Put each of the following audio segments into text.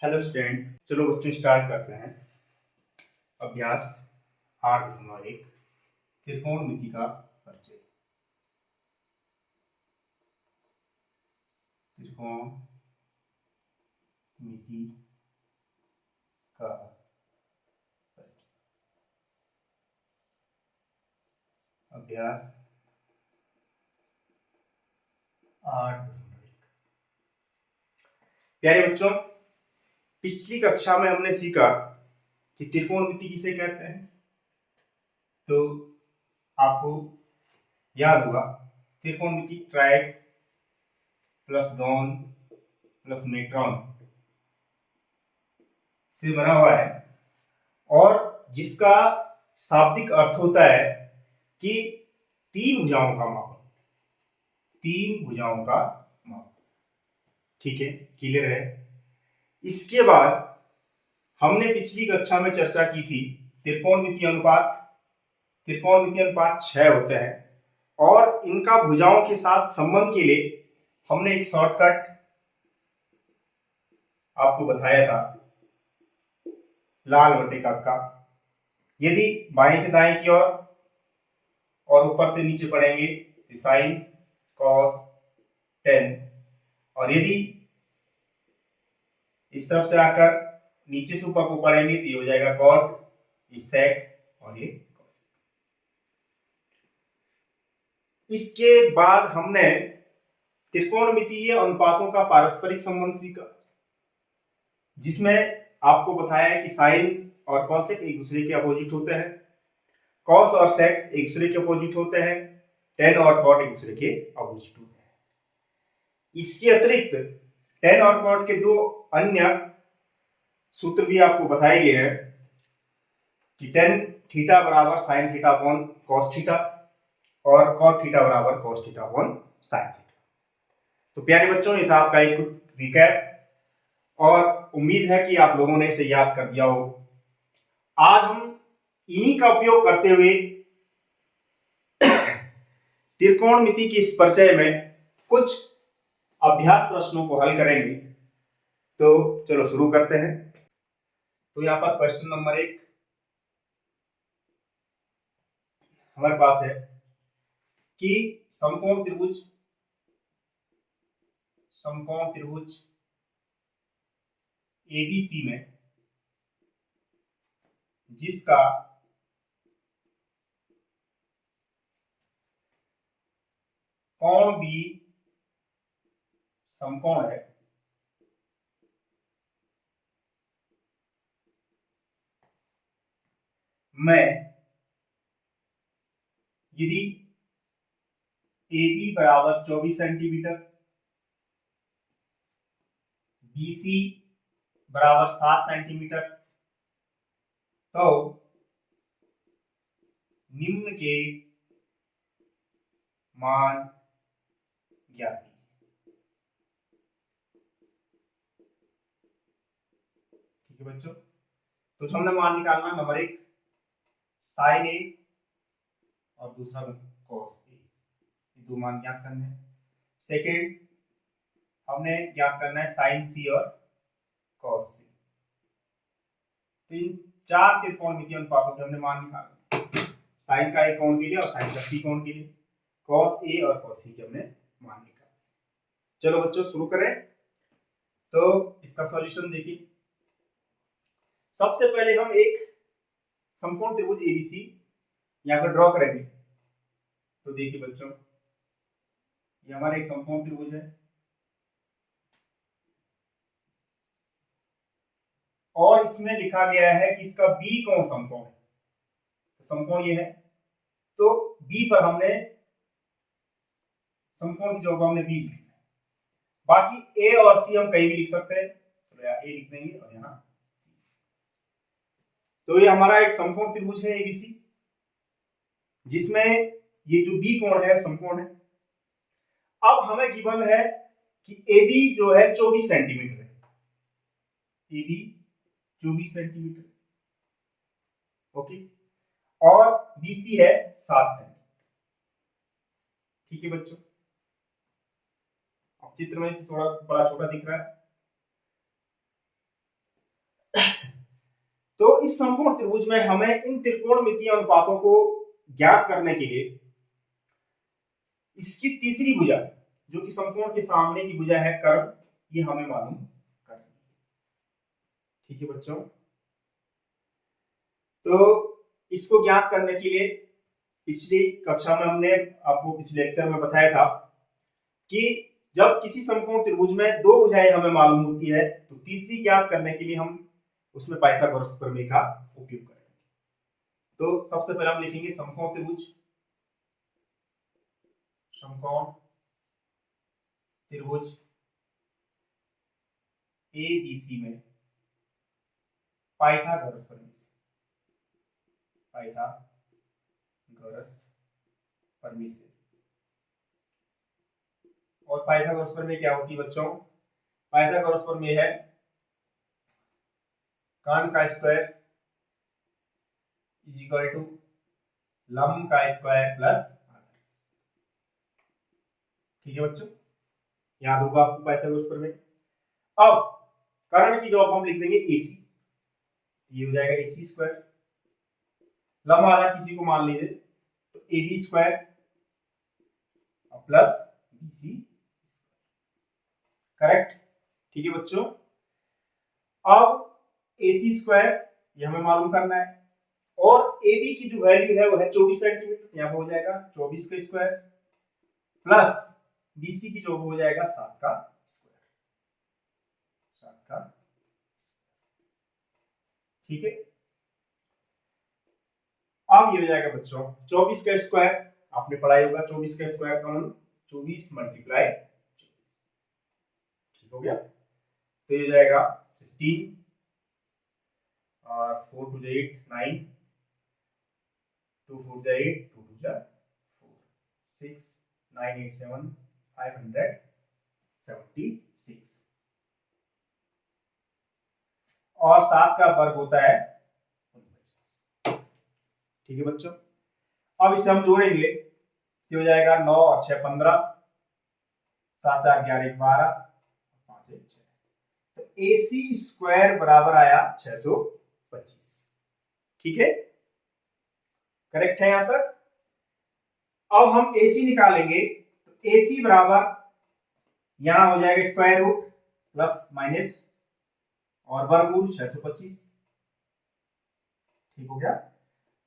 Hello student, चलो बच्चों start करते हैं। अभ्यास 8.1 त्रिकोणमिति का परिचय। त्रिकोणमिति का परिचय। अभ्यास 8.1। प्यारे बच्चों, पिछली कक्षा में हमने सीखा कि त्रिकोणमिति किसे कहते हैं। तो आपको याद होगा, त्रिकोणमिति ट्रायड प्लस गॉन प्लस मेट्रॉन से बना हुआ है और जिसका शाब्दिक अर्थ होता है कि तीन भुजाओं का माप। तीन भुजाओं का माप, ठीक है, क्लियर है। इसके बाद हमने पिछली कक्षा में चर्चा की थी त्रिकोणमिति अनुपात। त्रिकोणमिति अनुपात 6 होते हैं और इनका भुजाओं के साथ संबंध के लिए हमने एक शॉर्टकट आपको बताया था, लाल बटे का। यदि बाएं से दाएं की ओर और ऊपर से नीचे पढ़ेंगे तो साइन कॉस टेन, और यदि इस तरफ से आकर नीचे से ऊपर को पढ़ेंगे तो ये हो जाएगा कॉट, ये सेक और ये कॉस। इसके बाद हमने त्रिकोणमितीय अनुपातों का पारस्परिक संबंध सीखा, जिसमें आपको बताया है कि साइन और कॉसेक एक दूसरे के अपोजिट होते हैं, कॉस और सेक एक दूसरे के अपोजिट होते हैं, टेन और कॉट एक दूसरे के अपोजिट होते हैं। इसके अतिरिक्त टेन और कॉट के दो अन्य सूत्र भी आपको बताए गए हैं कि टेन थीटा बराबर sine theta upon cos theta और कॉट थीटा बराबर cos theta upon sine theta. तो प्यारे बच्चों, ये था आपका एक रिकैप और उम्मीद है कि आप लोगों ने इसे याद कर दिया हो। आज हम इन्हीं का उपयोग करते हुए त्रिकोणमिति के इस परिचय में कुछ अभ्यास प्रश्नों को हल करेंगे। तो चलो शुरू करते हैं। तो यहाँ पर क्वेश्चन नंबर 1 हमारे पास है कि समकोण त्रिभुज एबीसी में जिसका कोण बी समकोण है, मैं यदि AB बराबर 24 सेंटीमीटर, BC बराबर 7 सेंटीमीटर, तो निम्न के मान ज्ञात कीजिए। ठीक है बच्चों, तो जो हमने मान निकालना, नंबर 1 साइन ए और दूसरा कॉस ए, ये दो मान ज्ञात करने हैं। सेकेंड हमने ज्ञात करना है साइन सी और कॉस सी। तो इन चार त्रिकोणमितीय अनुपातों के हमने मान निकाले, साइन का ए कोण के लिए और साइन का सी कोण के लिए, कॉस ए और कॉस सी के हमने मान निकाले। चलो बच्चों शुरू करें। तो इसका सॉल्यूशन देखिए। सबसे पहले हम एक समकोण त्रिभुज एबीसी यहाँ पर ड्रॉ करेंगे। तो देखिए बच्चों, ये हमारा एक समकोण त्रिभुज है और इसमें लिखा गया है कि इसका बी कोण समकोण है। तो समकोण ये है, तो बी पर हमने समकोण की जगह हमने बी लिखा है। बाकी ए और सी हम कहीं भी लिख सकते हैं, तो यहाँ ए लिख देंगे और यहाँ सी। तो ये हमारा एक समकोण त्रिभुज है एबीसी, जिसमें ये जो बी कोण है समकोण है। अब हमें गिवन है कि AB जो है 24 सेंटीमीटर है, AB 24 सेंटीमीटर, ओके, और BC है 7 सेंटीमीटर। ठीक है बच्चों, अब चित्र में थोड़ा बड़ा छोटा दिख रहा है। तो इस समकोण त्रिभुज में हमें इन त्रिकोणमितीय अनुपातों को ज्ञात करने के लिए इसकी तीसरी भुजा, जो कि समकोण के सामने की भुजा है कर्ण, ये हमें मालूम करनी है। ठीक है बच्चों, तो इसको ज्ञात करने के लिए पिछली कक्षा में हमने आपको पिछले लेक्चर में बताया था कि जब किसी समकोण त्रिभुज में दो भुजाएं हमें मालूम होती है तो तीसरी ज्ञात करने के लिए हम उसमें पाइथागोरस प्रमेय का उपयोग करेंगे। तो सबसे पहले हम लिखेंगे समकोण त्रिभुज, समकोण त्रिभुज ABC में पाइथागोरस प्रमेय, पाइथागोरस प्रमेय से। और पाइथागोरस प्रमेय क्या होती है बच्चों? पाइथागोरस प्रमेय है कर्ण का स्क्वायर इज इक्वल टू लंब का स्क्वायर प्लस आधार। ठीक है बच्चों, याद होगा आपको पाइथागोरस प्रमेय। अब कर्ण की जॉब हम लिख देंगे AC, ये हो जाएगा AC स्क्वायर, लंब आधार किसी को मान लीजिए तो AB square plus BC, correct. ठीक है बच्चों, अब AC स्क्वायर ये हमें मालूम करना है और AB की जो वैल्यू है वो है 24 सेंटीमीटर, यहाँ पे हो जाएगा 24 का स्क्वायर प्लस BC की जो हो जाएगा 7 का स्क्वायर, 7 का। ठीक है, अब ये हो जाएगा बच्चों 24 का स्क्वायर, आपने पढ़ाई होगा 24 का स्क्वायर का मतलब 24 मल्टीप्लाई 24। ठीक हो गया, तो ये जाएगा 16 और 4 टू 8 9, 2 4 8, 2 2 4 6 9 8 7 576 और 7 का वर्ग होता है। ठीक है बच्चों, अब इसे हम जोड़ेंगे तो हो जाएगा 9 और 6 15, 7 4 11 12, 5 1 6, तो AC स्क्वायर बराबर आया 625। ठीक है, करेक्ट है यहां तक। अब हम AC निकालेंगे तो AC बराबर यहां हो जाएगा स्क्वायर रूट प्लस माइनस और वर्गमूल 625। ठीक हो गया,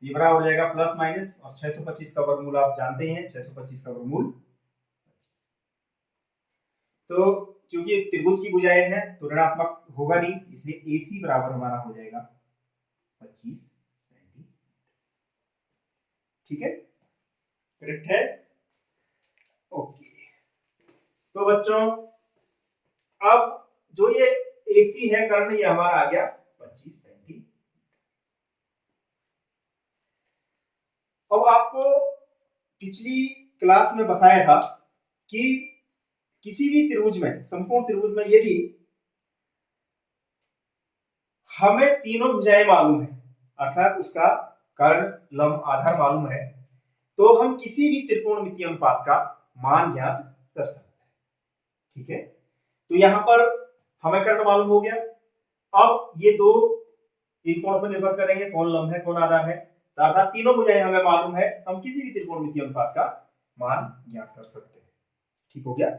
ये बराबर हो जाएगा प्लस माइनस और 625 का वर्गमूल आप जानते हैं, 625 का वर्गमूल 25। तो क्योंकि त्रिभुज की भुजाएं हैं तो ऋणात्मक होगा नहीं, इसलिए AC बराबर हमारा हो जाएगा 25 सेंटीमीटर। ठीक है, करेक्ट है। ओके, तो बच्चों अब जो ये AC है कर्ण, ये हमारा आ गया 25 सेंटीमीटर। अब आपको पिछली क्लास में बताया था कि किसी भी त्रिभुज में, समकोण त्रिभुज में, यदि हमें तीनों भुजाएं मालूम है अर्थात उसका कर्ण लंब आधार मालूम है, तो हम किसी भी त्रिकोणमितीय अनुपात का मान ज्ञात कर सकते हैं। ठीक है, तो यहां पर हमें कर्ण मालूम हो गया, अब ये दो इन कोण पर निर्भर करेंगे, कौन लंब है कौन आधार है, तो अर्थात तीनों भुजाएं हमें मालूम है, तो हम किसी भी त्रिकोणमितीय अनुपात का मान ज्ञात कर सकते हैं। ठीक हो गया,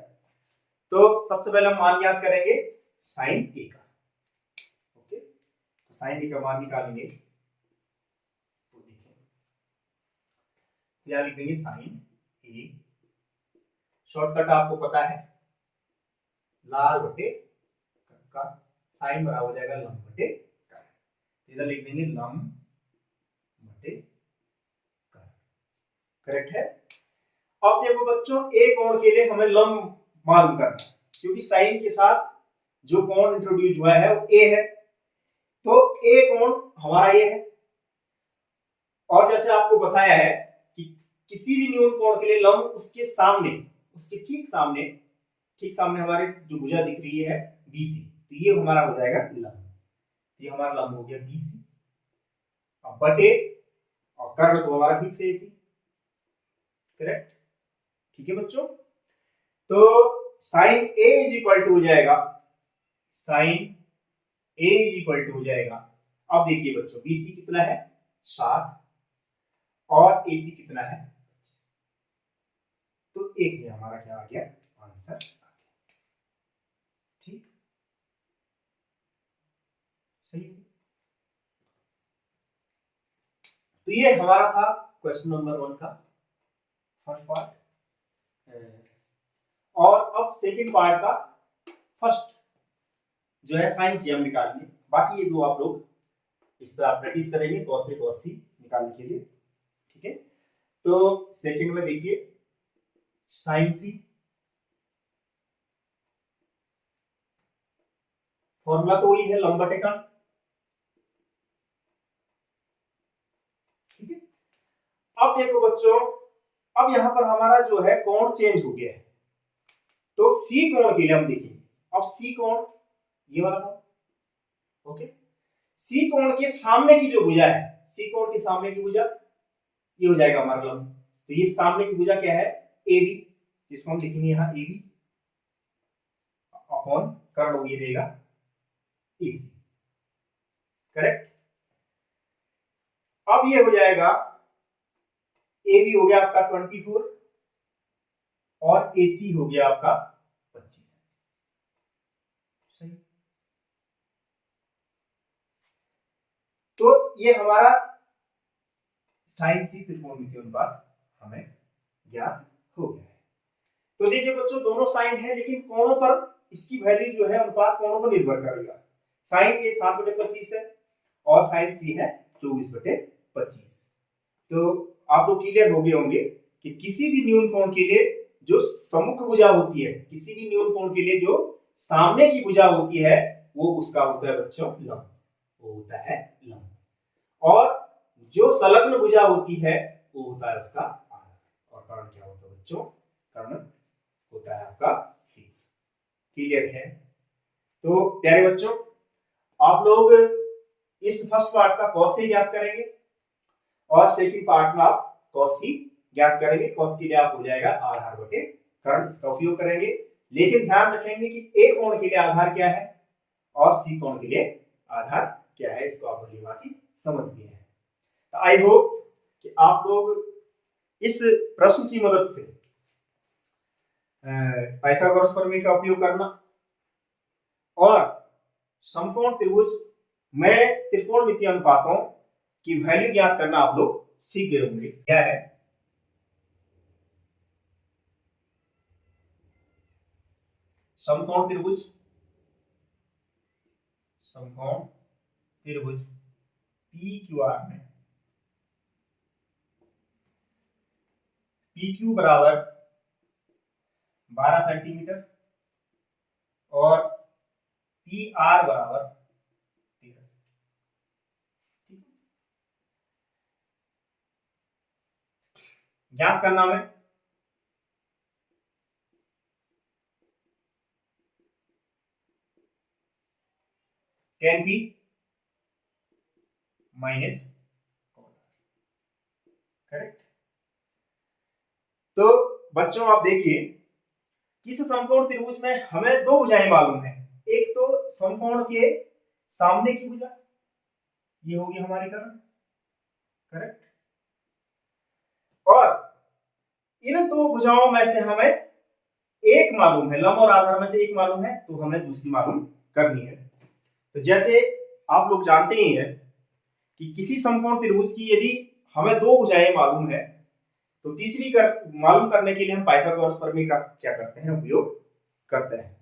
तो सबसे पहले हम मान ज्ञात करेंगे साइन ए का। ओके, तो साइन ए का मान निकालेंगे तो देखिए क्या लिख देंगे, साइन ए, शॉर्टकट आपको पता है लाल बटे का, साइन बराबर हो जाएगा लंब बटे का, इधर लिख देंगे लंब बटे का, करेक्ट है। अब देखो बच्चों, ए कोण के लिए हमें लंब मालूम करना है, क्योंकि साइन के साथ जो कोण इंट्रोड्यूस हुआ है वो ए है, तो ए कोण हमारा ये है। और जैसे आपको बताया है कि किसी भी न्यून कोण के लिए लंब उसके सामने, उसके ठीक सामने हमारे जो भुजा दिख रही है BC, तो ये हमारा हो जाएगा लंब, ये हमारा लंब हो गया BC। अब बटे और कर्ण तो हमारा फिक्स है AC, करेक्ट। ठीक है बच्चों, तो sine A is equal to हो जाएगा sine A is equal to हो जाएगा, अब देखिए बच्चों BC कितना है 60 और AC कितना है, तो एक में हमारा क्या आ गया आंसर आ गया। ठीक, सही। तो ये हमारा था क्वेश्चन नंबर 1 का फर्स्ट पार्ट। और अब सेकंड पार्ट का फर्स्ट जो है साइन सी हम निकालेंगे। बाकी ये दो आप लोग इस पर आप प्रैक्टिस करेंगे कॉस ए कॉस सी निकालने के लिए। ठीक है, तो सेकंड में देखिए साइन सी, फॉर्मूला तो वही है लंब बटे कर्ण। ठीक है, अब देखो बच्चों, अब यहां पर हमारा जो है कोण चेंज हो गया है, तो सी कोण के लिए हम देखेंगे। अब सी कोण ये वाला कोण, ओके, सी कोण के सामने की जो भुजा है, सी कोण के सामने की भुजा ये हो जाएगा हमारा लंब। तो ये सामने की भुजा क्या है ए बी, जिसको हम लिखेंगे यहां ए बी अपॉन कर्ण हो ये रहेगा ए सी। करेक्ट, अब ये हो जाएगा ए बी हो गया आपका 24 और ए सी हो गया आपका 25। सही, तो ये हमारा साइन सी त्रिकोणमितीय अनुपात हमें ज्ञात हो गया है। तो देखिए बच्चों दोनों साइन है, लेकिन कोणों पर इसकी वैल्यू जो है अनुपात कोणों पर निर्भर करेगा। साइन ए 7/25 है और साइन सी है 24/25। तो आप लोग क्लियर हो गए होंगे कि किसी भी न्यून कोण के लिए जो सम्मुख भुजा होती है, किसी भी न्यून कोण के लिए जो सामने की भुजा होती है वो उसका होता है बच्चों लंब, वो होता है लंब। और जो संलग्न भुजा होती है वो होता है उसका आधार। और कर्ण क्या होता है बच्चों, कर्ण होता है आपका शीर्ष। क्लियर है? तो प्यारे बच्चों आप लोग इस फर्स्ट पार्ट का कॉस ए ज्ञात करेंगे और सेकंड पार्ट में आप कॉस सी ज्ञात करेंगे। कॉस के लिए आप हो जाएगा आधार बटे कर्ण, इसका उपयोग करेंगे। लेकिन ध्यान रखेंगे कि ए कोण के लिए आधार क्या है और सी कोण के लिए आधार क्या है, इसको आप भली भांति समझ गए हैं। तो आई होप कि आप लोग इस प्रश्न की मदद से पाइथागोरस प्रमेय का उपयोग करना और समकोण त्रिभुज में त्रिकोणमितीय अनुपातों की वैल्यू ज्ञात करना आप लोग सीख गए होंगे। क्या है समकोण त्रिभुज, समकोण त्रिभुज PQR में PQ बराबर 12 सेंटीमीटर और PR बराबर 13। ज्ञात करना में tan P माइनस करेक्ट। तो बच्चों आप देखिए इस समकोण त्रिभुज में हमें दो भुजाएं मालूम है। एक तो समकोण के सामने की भुजा, ये होगी हमारी कर्ण, करेक्ट। और इन दो भुजाओं में से हमें एक मालूम है, लंब और आधार में से एक मालूम है, तो हमें दूसरी मालूम करनी है। तो जैसे आप लोग जानते ही हैं कि किसी समकोण त्रिभुज की यदि हमें दो भुजाएं मालूम है तो तीसरी मालूम करने के लिए हम पाइथागोरस प्रमेय का क्या करते हैं, उपयोग करते हैं।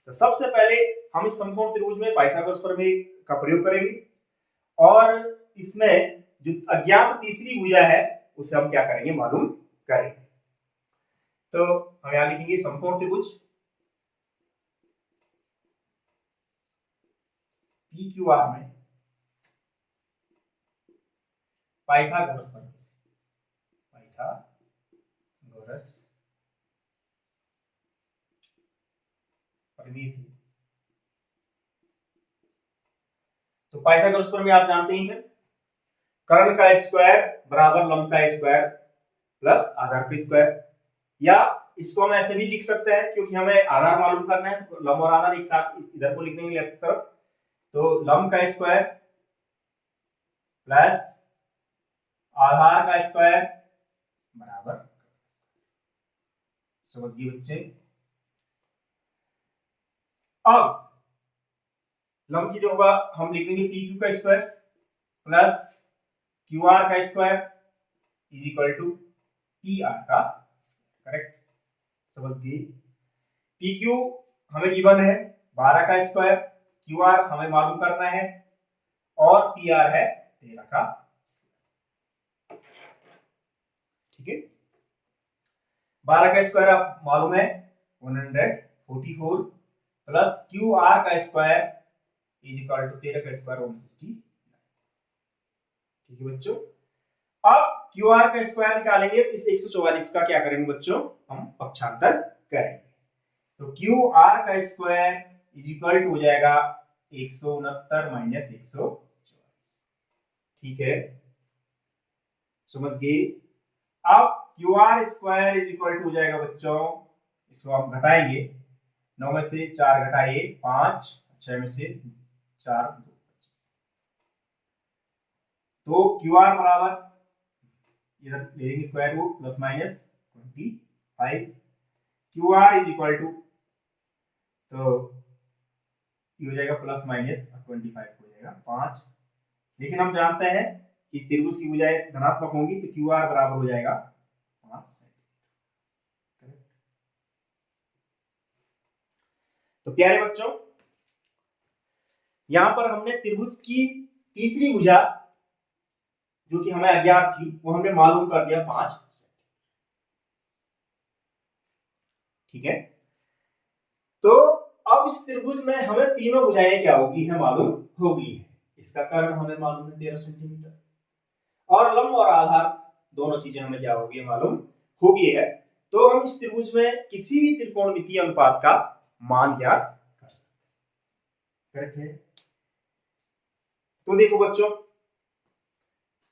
तो सबसे पहले हम इस समकोण त्रिभुज में पाइथागोरस प्रमेय का प्रयोग करेंगे और इसमें जो अज्ञात तीसरी भुजा है उसे हम क्या करेंगे, मालूम करेंगे। तो हम यहां लिखेंगे समकोण त्रिभुज PQR में पाइथागोरस प्रमेय, पाइथागोरस प्रमेय से, तो पाइथागोरस प्रमेय आप जानते ही हैं, कर्ण का स्क्वायर बराबर लंब का स्क्वायर प्लस आधार का स्क्वायर। या इसको हम ऐसे भी लिख सकते हैं क्योंकि हमें आधार मालूम करना है तो लंब और आधार एक साथ इधर को लिख देंगे लेफ्ट तरफ, तो लंब का स्क्वायर प्लस आधार का स्क्वायर बराबर, समझिए बच्चे। अब लंब की जगह हम लिखेंगे पी क्यू का स्क्वायर प्लस क्यू आर का square is equal to P R का, करेक्ट, समझिए। पी क्यू हमें गिवन है 12 का स्क्वायर, क्यू आर हमें मालूम करना है और पी आर है 13 का, ठीक है। 12 का स्क्वायर आप मालूम है 144 प्लस क्यू आर का स्क्वायर इज इक्वल टू 13 का स्क्वायर 160, ठीक है बच्चों। अब क्यू आर का स्क्वायर निकालेंगे तो इस 144 का क्या करेंगे बच्चों, हम पक्षांतर करेंगे। तो क्यू आर का स्क्वायर इज इक्वल टू हो जाएगा 169 माइनस 144, ठीक है, समझ गए। अब Q R square is equal to हो जाएगा बच्चों, इसको हम घटाएंगे, 9 में से 4 घटाइए 5, 6 में से 4 25, तो क्यू आर बराबर इधर ले लेंगे square root plus minus 25, Q R is equal to, तो ये हो जाएगा प्लस माइनस 25 हो जाएगा 5, लेकिन हम जानते हैं कि त्रिभुज की भुजाएं धनात्मक होंगी तो क्यू आर बराबर हो जाएगा 5 सेंटीमीटर। तो प्यारे बच्चों, यहां पर हमने त्रिभुज की तीसरी भुजा जो कि हमें अज्ञात थी वो हमने मालूम कर दिया 5, ठीक है। तो अब इस त्रिभुज में हमें तीनों भुजाएं क्या होगी है मालूम हो गई है। इसका कर्ण हमें मालूम है 13 सेंटीमीटर और लंब और आधार दोनों चीजें हमें क्या होगी मालूम हो गई है। तो हम इस त्रिभुज में किसी भी त्रिकोणमितीय अनुपात का मान ज्ञात कर सकते हैं, करेक्ट है। तो देखो बच्चों,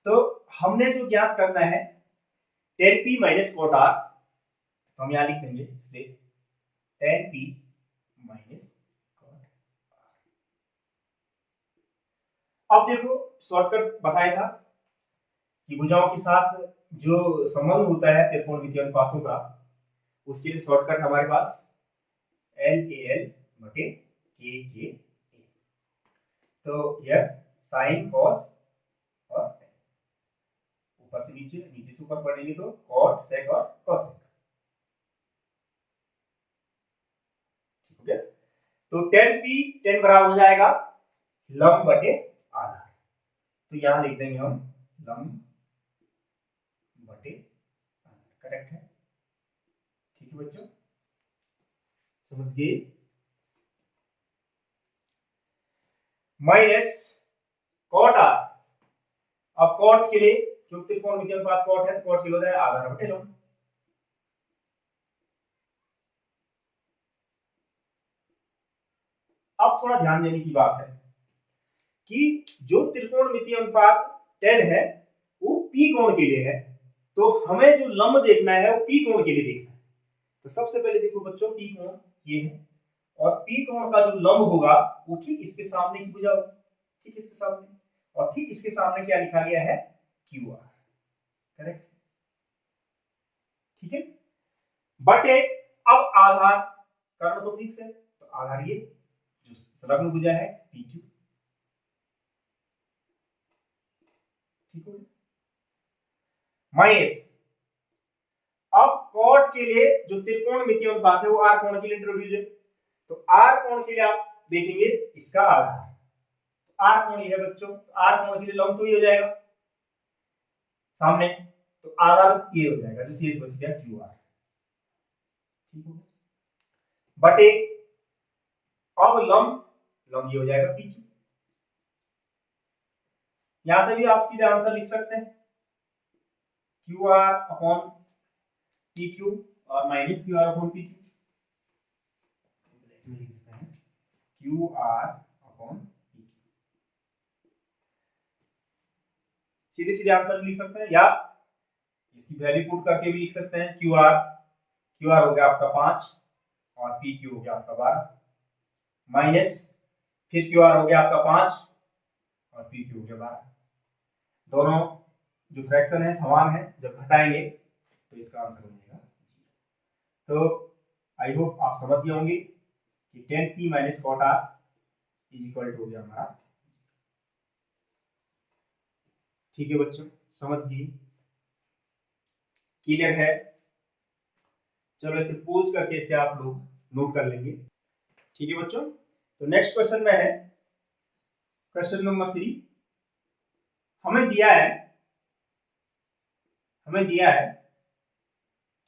तो हमने जो ज्ञात करना है tan p minus cot r, तो हम यहां लिख देंगे इसलिए tan p minus cot r। अब देखो शॉर्टकट बताया था कि भुजाओं के साथ जो संबंध होता है त्रिकोणमितीय अनुपातों का, उसके लिए शॉर्टकट हमारे पास LAL बटे KKA, तो यह साइन कॉस और ऊपर से नीचे, नीचे से ऊपर पढ़ेंगे तो कॉट सेक और कॉसेक, ठीक हो गया। तो tan p tan बराबर हो जाएगा लंब बटे आधार, तो यहां लिख देंगे हम लंब बटे आधार, करेक्ट है, ठीक है बच्चों, समझ गए। माइनस कॉट आर, अब कॉट के लिए क्योंकि त्रिकोणमितीय अनुपात कॉट है तो कॉट के लिए हो जाएगा आधार बटे लंब। अब थोड़ा ध्यान देने की बात है कि जो त्रिकोणमितीय अनुपात tan है वो p कोण के लिए है, तो हमें जो लंब देखना है वो p कोण के लिए देखना है। तो सबसे पहले देखो बच्चों, p कोण ये है और p कोण का जो लंब होगा वो ठीक इसके सामने की भुजा होगी, ठीक इसके सामने, और ठीक इसके सामने क्या लिखा गया है क्यू आर, करेक्ट, ठीक है। बटे अब आधार कर्ण तो फिक्स है, तो आधार ये जो संलग्न भुजा है पी क्यू, ठीक हो, माइनस अब कॉट के लिए जो त्रिकोणमितीय अनुपात है वो आर कोण के लिए इंट्रोड्यूस है, तो आर कोण के लिए आप देखेंगे इसका आधार, आर कोण ये है बच्चों, आर कोण के लिए लंब तो ये हो जाएगा सामने, तो आधार ये हो जाएगा जो शेष बच गया क्यू आर, ठीक हो, बटे अब लंब ये हो जाएगा पी क्यू। यहां से भी आप सीधे आंसर लिख सकते हैं Q R upon P Q और minus Q R upon P Q, लिख सकते हैं Q R upon P Q, सीधे सीधे आंसर लिख सकते हैं, या इसकी वैल्यू पुट करके भी लिख सकते हैं क्यू आर हो गया आपका 5 और पी क्यू हो गया आपका 12 माइनस फिर क्यू आर हो गया आपका 5 और पी क्यू हो गया 12। दोनों जो फ्रैक्शन है समान है, जब घटाएंगे तो इसका आंसर हो जाएगा। तो आई होप आप समझ गए होंगे कि 10p minus cot R is equal to हो गया हमारा। ठीक है बच्चों, समझ गए, क्लियर है? चलो इसे पोज करके इसे आप लोग नोट कर लेंगे। ठीक है बच्चों, तो नेक्स्ट क्वेश्चन में है क्वेश्चन नंबर 3। हमें दिया है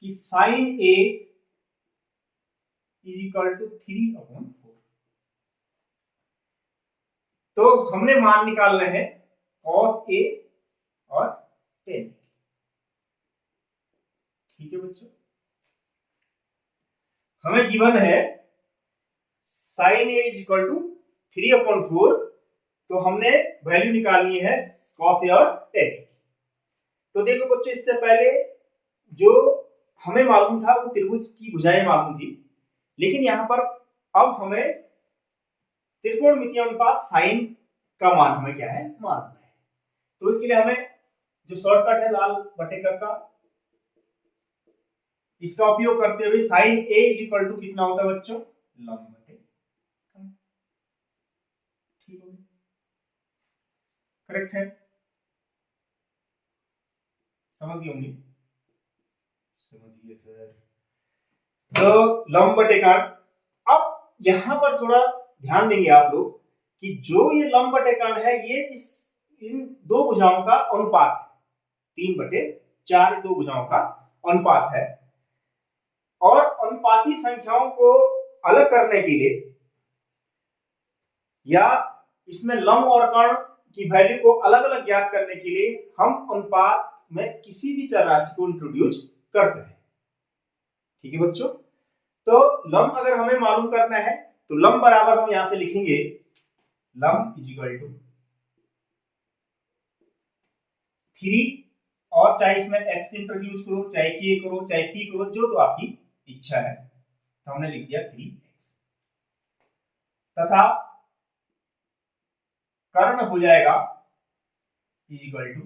कि sine A is equal to 3/4। तो हमने मान निकालना है कॉस ए और टेन। ठीक है बच्चों, हमें गिवन है sine A is equal to 3/4, तो हमने वैल्यू निकालनी है कॉस ए और टेन। तो देखो बच्चों, इससे पहले जो हमें मालूम था वो त्रिभुज की भुजाएं मालूम थी, लेकिन यहां पर अब हमें त्रिकोणमितीय अनुपात साइन का मान हमें क्या है मालूम है। तो इसके लिए हमें जो शॉर्टकट है लाल बटेका का, इसका उपयोग करते हुए sine A is equal to कितना होता है बच्चों, लंब बटे। ठीक है, करेक्ट है, समझ गए होंगे? समझिए सर। तो लंब बटे का, अब यहां पर थोड़ा ध्यान देंगे आप लोग कि जो ये लंब बटे का है ये इन दो भुजाओं का अनुपात है। 3/4 दो भुजाओं का अनुपात है, और अनुपाती संख्याओं को अलग करने के लिए या इसमें लंब और कर्ण की वैल्यू को अलग अलग ज्ञात करने के लिए हम अनुपात में किसी भी चर राशि को इंट्रोड्यूस करते हैं। ठीक है बच्चों, तो लंब अगर हमें मालूम करना है तो लंब बराबर हम यहां से लिखेंगे लंब इज इक्वल टू 3, और चाहे इसमें x इंट्रोड्यूस करो, चाहे k करो, चाहे p करो, जो तो आपकी इच्छा है, तो हमने लिख दिया 3x, तथा कर्ण हो जाएगा इज इक्वल टू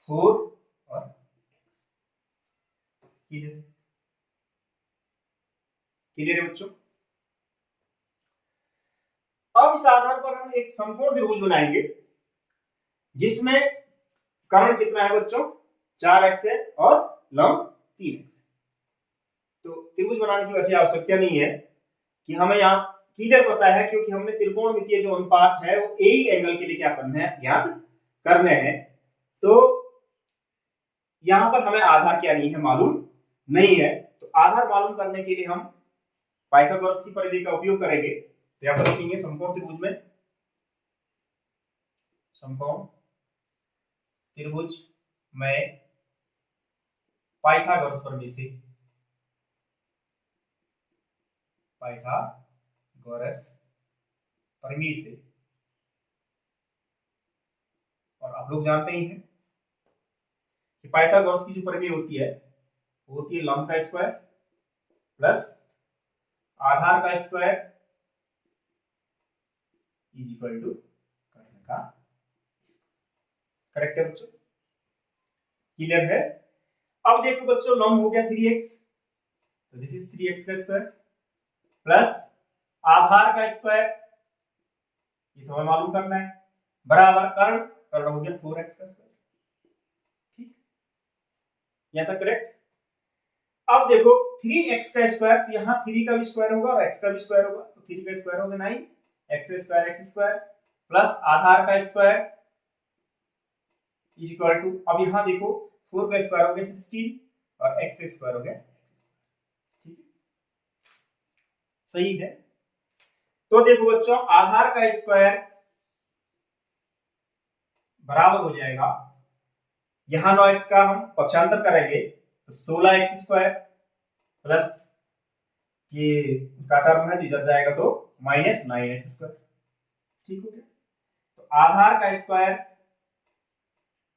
4 और क्लियर, क्लियर है बच्चों? अब इस आधार पर हम एक समकोण त्रिभुज बनाएंगे जिसमें कर्ण कितना है बच्चों, 4x है और लंब 3x। तो त्रिभुज बनाने की वैसे आवश्यकता नहीं है कि हमें यहाँ क्लियर पता है, क्योंकि हमने त्रिकोणमितीय जो अनुपात है वो ए एंगल के लिए क्या करना है, ज्ञात करने हैं। तो यहां पर हमें आधार क्या नहीं है, मालूम नहीं है। तो आधार मालूम करने के लिए हम पाइथागोरस की परिधि का उपयोग करेंगे। तो यहां पर लिखेंगे समकोण त्रिभुज में, समकोण त्रिभुज में पाइथागोरस प्रमेय से, पाइथागोरस प्रमेय से, और आप लोग जानते ही हैं कि पाइथागोरस की जो प्रमेय होती है वो होती है लंब का स्क्वायर प्लस आधार का स्क्वायर इज इक्वल टू कर्ण का। करेक्ट है बच्चों, क्लियर है? अब देखो बच्चों, लंब हो गया 3x, तो दिस इज 3x का स्क्वायर प्लस आधार का स्क्वायर, ये तो हमें मालूम करना है, बराबर कर्ण, कर्ण हो गया 4x का स्क्वायर। ठीक, यहां तक करेक्ट? अब देखो 3x का स्क्वायर, तो यहां 3 का भी स्क्वायर होगा और x का भी स्क्वायर होगा, तो 3 का स्क्वायर हो गया 9, x स्क्वायर प्लस आधार का स्क्वायर इज इक्वल टू, अब यहां देखो 4 का स्क्वायर हो गया 16 और x स्क्वायर हो गया। ठीक है, सही है। तो देखो बच्चों, आधार का स्क्वायर बराबर हो जाएगा, यहां 9x का हम पक्षांतर करेंगे तो 16x स्क्वायर प्लस ये का टर्म है इधर जाएगा तो माइनस 9x स्क्वायर। ठीक हो गया, तो आधार का स्क्वायर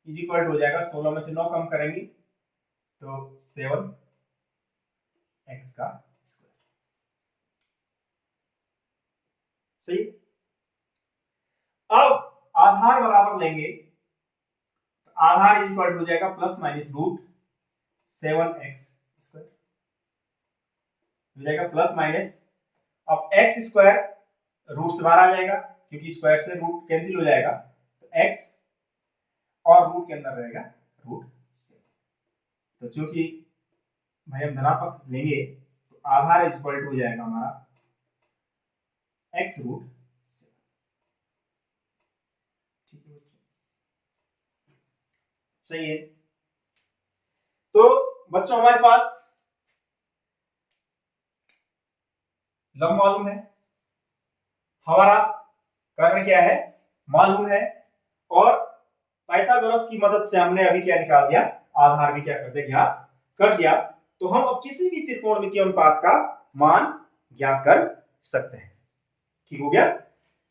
इज इक्वल हो जाएगा, 16 में से 9 कम करेंगे तो 7x का स्क्वायर। सही, आधार बराबर लेंगे तो आधार इक्वल हो जाएगा plus minus root 7x square हो जाएगा प्लस माइनस। अब x स्क्वायर रूट से बाहर आ जाएगा क्योंकि स्क्वायर से रूट कैंसिल हो जाएगा, तो x और रूट के अंदर रहेगा रूट 7। तो चूंकि भाई हम धनात्मक लेंगे तो आधार इक्वल टू हो जाएगा हमारा x रूट 7। ठीक है बच्चों, सही है। तो बच्चों हमारे पास लंब मालूम है, हमारा कर्ण क्या है मालूम है, और पाइथागोरस की मदद से हमने अभी क्या निकाल दिया, आधार भी क्या कर दिया, ज्ञात कर दिया। तो हम अब किसी भी त्रिकोणमितीय अनुपात का मान ज्ञात कर सकते हैं। ठीक हो गया।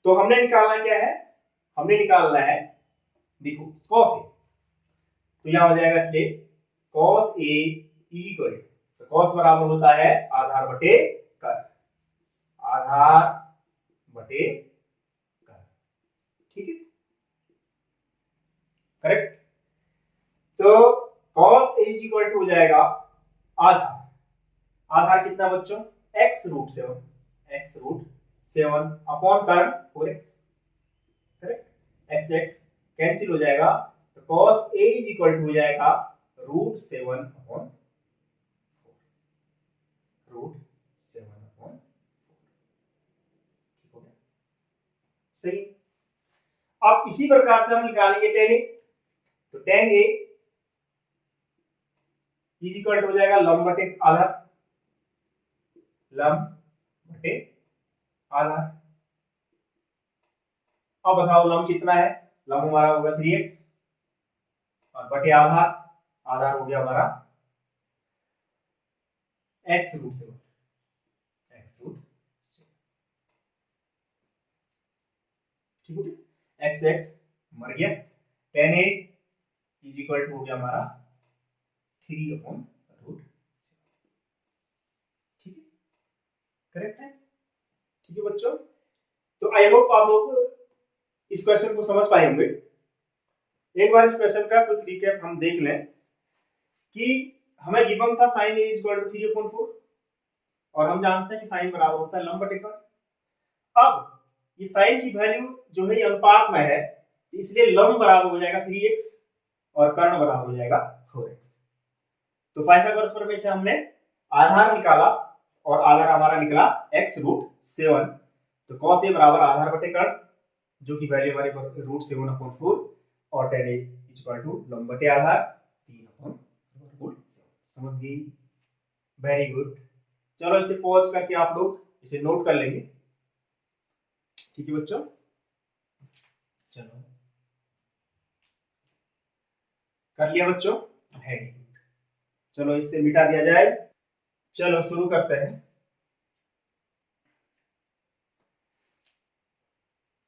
तो हमने निकालना क्या है, हमने निकालना है देखो cos a, तो यहां हो जाएगा इसलिए cos a इक्वल, तो cos बराबर होता है आधार बटे कर्ण, आधार बटे कर्ण। ठीक है, करेक्ट। तो cos a इक्वल टू हो जाएगा आधार, आधार कितना बच्चों x root 7, x root 7 upon कर्ण 4x, correct. x x cancel हो जाएगा, तो cos a इक्वल टू हो जाएगा रूट 7 अपॉन 4, रूट 7 अपॉन 4। ठीक हो गया, सही। अब इसी प्रकार से हम निकालेंगे tan a, तो tan a इक्वल टू हो जाएगा लंब बटे आधार, लंब बटे आधार। अब बताओ लंब कितना है, लंब हमारा होगा 3x और बटे आधार, आधार हो गया हमारा x रूट 7, x रूट 7। ठीक है, x x मर गया, tan a इक्वल टू हो गया हमारा 3 अपॉन रूट। ठीक है, करेक्ट है। ठीक है बच्चों, तो आई होप आप लोग इस क्वेश्चन को समझ पाए होंगे। एक बार इस क्वेश्चन का क्विक रिकैप हम देख लें कि हमें गिवन था sin a इक्वल टू 3/4 और हम जानते हैं कि sin बराबर होता है लंब बटे कर्ण। अब ये sin की वैल्यू जो है अनुपात में है, इसलिए लंब बराबर हो जाएगा 3x और कर्ण बराबर हो जाएगा 4x। तो पाइथागोरस प्रमेय से हमने आधार निकाला और आधार हमारा निकला x रूट 7, तो cos a बराबर आधार बटे कर्ण जो कि वैल्यू हमारी रूट 7/4 और tan a इक्वल टू लंब बटे आधार 3/√7। समझ गई, वेरी गुड। चलो इसे पॉज करके आप लोग इसे नोट कर लेंगे। ठीक है बच्चों, चलो कर लिया बच्चों, वेरी गुड। चलो इससे मिटा दिया जाए, चलो शुरू करते हैं।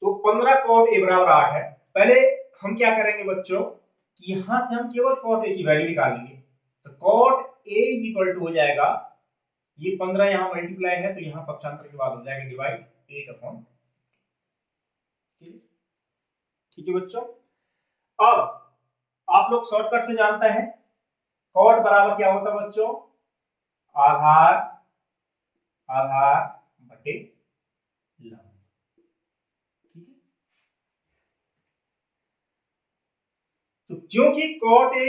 तो 15 cot a बराबर 8 है। पहले हम क्या करेंगे बच्चों कि यहां से हम केवल cot a की वैल्यू निकालेंगे, तो cot a इक्वल टू हो जाएगा, ये 15 यहां मल्टीप्लाई है तो यहां पक्षांतर के बाद हो जाएगा डिवाइड 8 अपॉन। ठीक है बच्चों, अब आप लोग शॉर्टकट से जानते हैं cot बराबर क्या होता है बच्चों, आधार आधार बटे लंब। ठीक है, तो क्योंकि cot a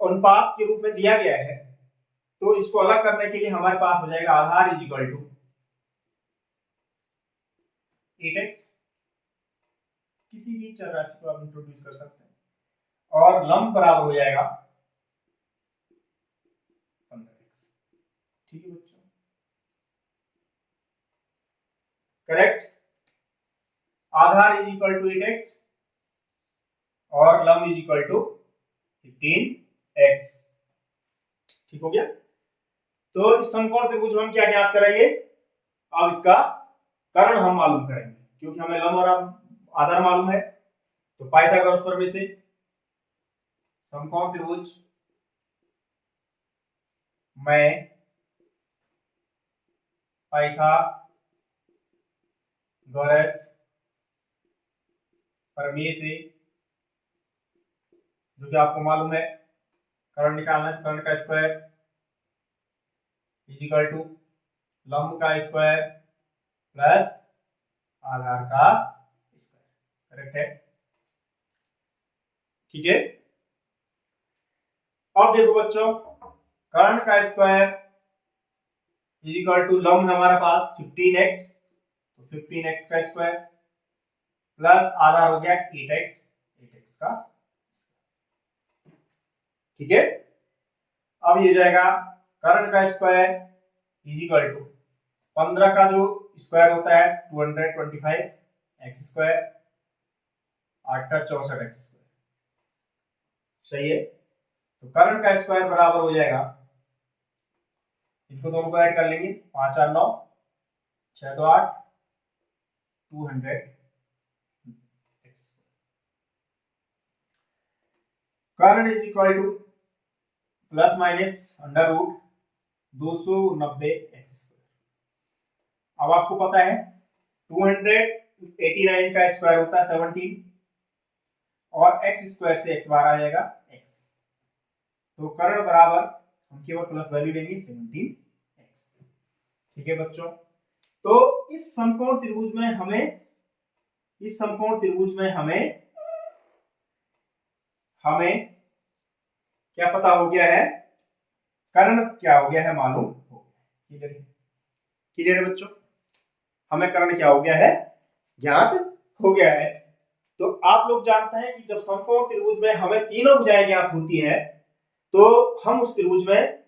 अनुपात के रूप में दिया गया है, तो इसको अलग करने के लिए हमारे पास हो जाएगा आधार इज इक्वल टू 8x, किसी भी चर राशि को आप इंट्रोड्यूस कर सकते हैं, और लंब बराबर हो जाएगा 15x। ठीक है बच्चों, करेक्ट। आधार इज इक्वल टू 8x और लंब इज इक्वल टू 15x। ठीक हो गया। तो इस समकोण त्रिभुज हम क्या ज्ञात करेंगे, अब इसका कर्ण हम मालूम करेंगे क्योंकि हमें लंब और आधार मालूम है। तो पाइथागोरस प्रमेय से समकोण त्रिभुज में पाइथागोरस प्रमेय से जो कि आपको मालूम है कर्ण निकालना है, कर्ण का स्क्वायर इज इक्वल टू लंब का स्क्वायर प्लस आधार का स्क्वायर। करेक्ट है, ठीक है। अब देखो बच्चों, कर्ण का स्क्वायर इज इक्वल टू लंब है हमारे पास 15x, तो 15x का स्क्वायर प्लस आधार हो गया 8x का, ठीक है। अब ये जाएगा कर्ण का स्क्वायर इज इक्वल टू 15 का जो स्क्वायर होता है 225 एक्स स्क्वायर, 8 का 64 एक्स स्क्वायर, सही है। तो कर्ण का स्क्वायर बराबर हो जाएगा, इनको दोनों को ऐड कर लेंगे, 5 और 9 6 तो 8 200 कर्ण is equal to plus minus under root 290 X square. अब आपको पता है 289 का स्क्वायर होता है 17 और एक्स स्क्वायर से एक्स बाहर आ जाएगा एक्स, तो कर्ण बराबर हम केवल प्लस वैल्यू लेंगे 17x, ठीक है बच्चों। तो इस समकोण त्रिभुज में हमें क्या पता हो गया है, कर्ण क्या हो गया है मालूम हो गया। क्लियर है बच्चों, हमें कर्ण क्या हो गया है ज्ञात हो गया है। तो आप लोग जानते हैं कि जब समकोण त्रिभुज में हमें तीनों भुजाएं ज्ञात होती है तो हम उस त्रिभुज में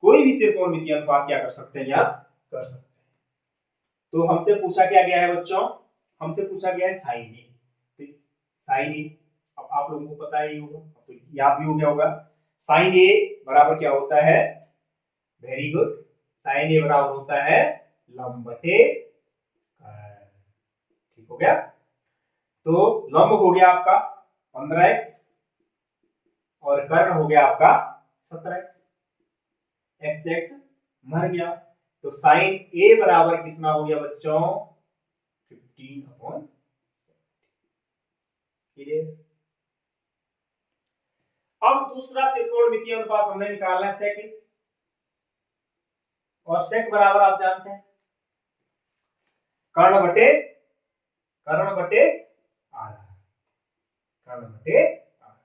कोई भी त्रिकोणमितीय अनुपात क्या कर सकते हैं, ज्ञात कर सकते हैं। तो हमसे पूछा क्या गया है बच्चों, हमसे पूछा गया है साइन ए, तो साइन ए अब आप लोगों को पता ही होगा, तो याद भी हो गया होगा। साइन ए बराबर क्या होता है, वेरी गुड, साइन ए बराबर होता है लंब बटे कर्ण, ठीक हो गया। तो लंब हो गया आपका 15x और कर्ण हो गया आपका 17x, x x मर गया, तो साइन ए बराबर कितना हो गया बच्चों 15/7। अब दूसरा त्रिकोणमितीय अनुपात हमने निकालना है सेक, और सेक बराबर आप जानते हैं कर्ण बटे आधार, कर्ण बटे आधार।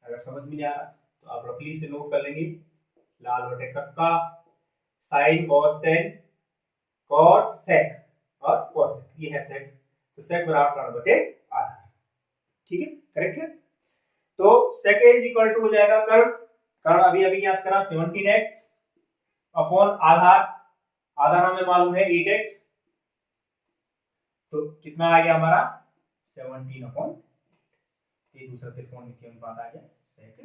अगर समझ में नहीं आ रहा तो आप रफली से नोट कर लेंगे, लाल बटे कक्का sin cos tan cot sec और कोसेक, ये है सेक, तो सेक बराबर कर्ण बटे आधार, ठीक है, करेक्ट है। तो सेक इज इक्वल टू हो जाएगा कर्ण अभी याद करा 17x अपॉन आधार हमें मालूम है 8x, तो कितना आ गया हमारा 17/8, ये दूसरा त्रिकोणमितीय अनुपात आ गया सेक,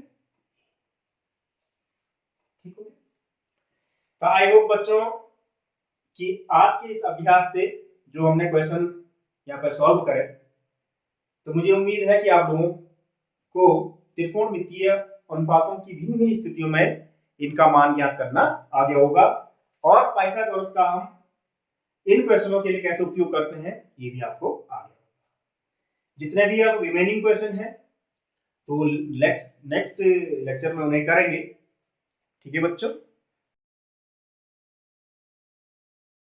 ठीक हो गया। तो आई होप बच्चों कि आज के इस अभ्यास से जो हमने क्वेश्चन यहाँ पर सॉल्व करे, तो मुझे उम्मीद है कि आप लोगों को त्रिकोणमितीय अनुपातों की भिन्न भिन्न स्थितियों में इनका मान ज्ञात करना आ गया होगा, और पाइथागोरस का हम इन क्वेश्चनों के लिए कैसे उपयोग करते हैं ये भी आपको आ गया। जितने भी अब रिमेनिंग क्वेश्चन है तो नेक्स्ट लेक्चर में उन्हें करेंगे, ठीक है बच्चों।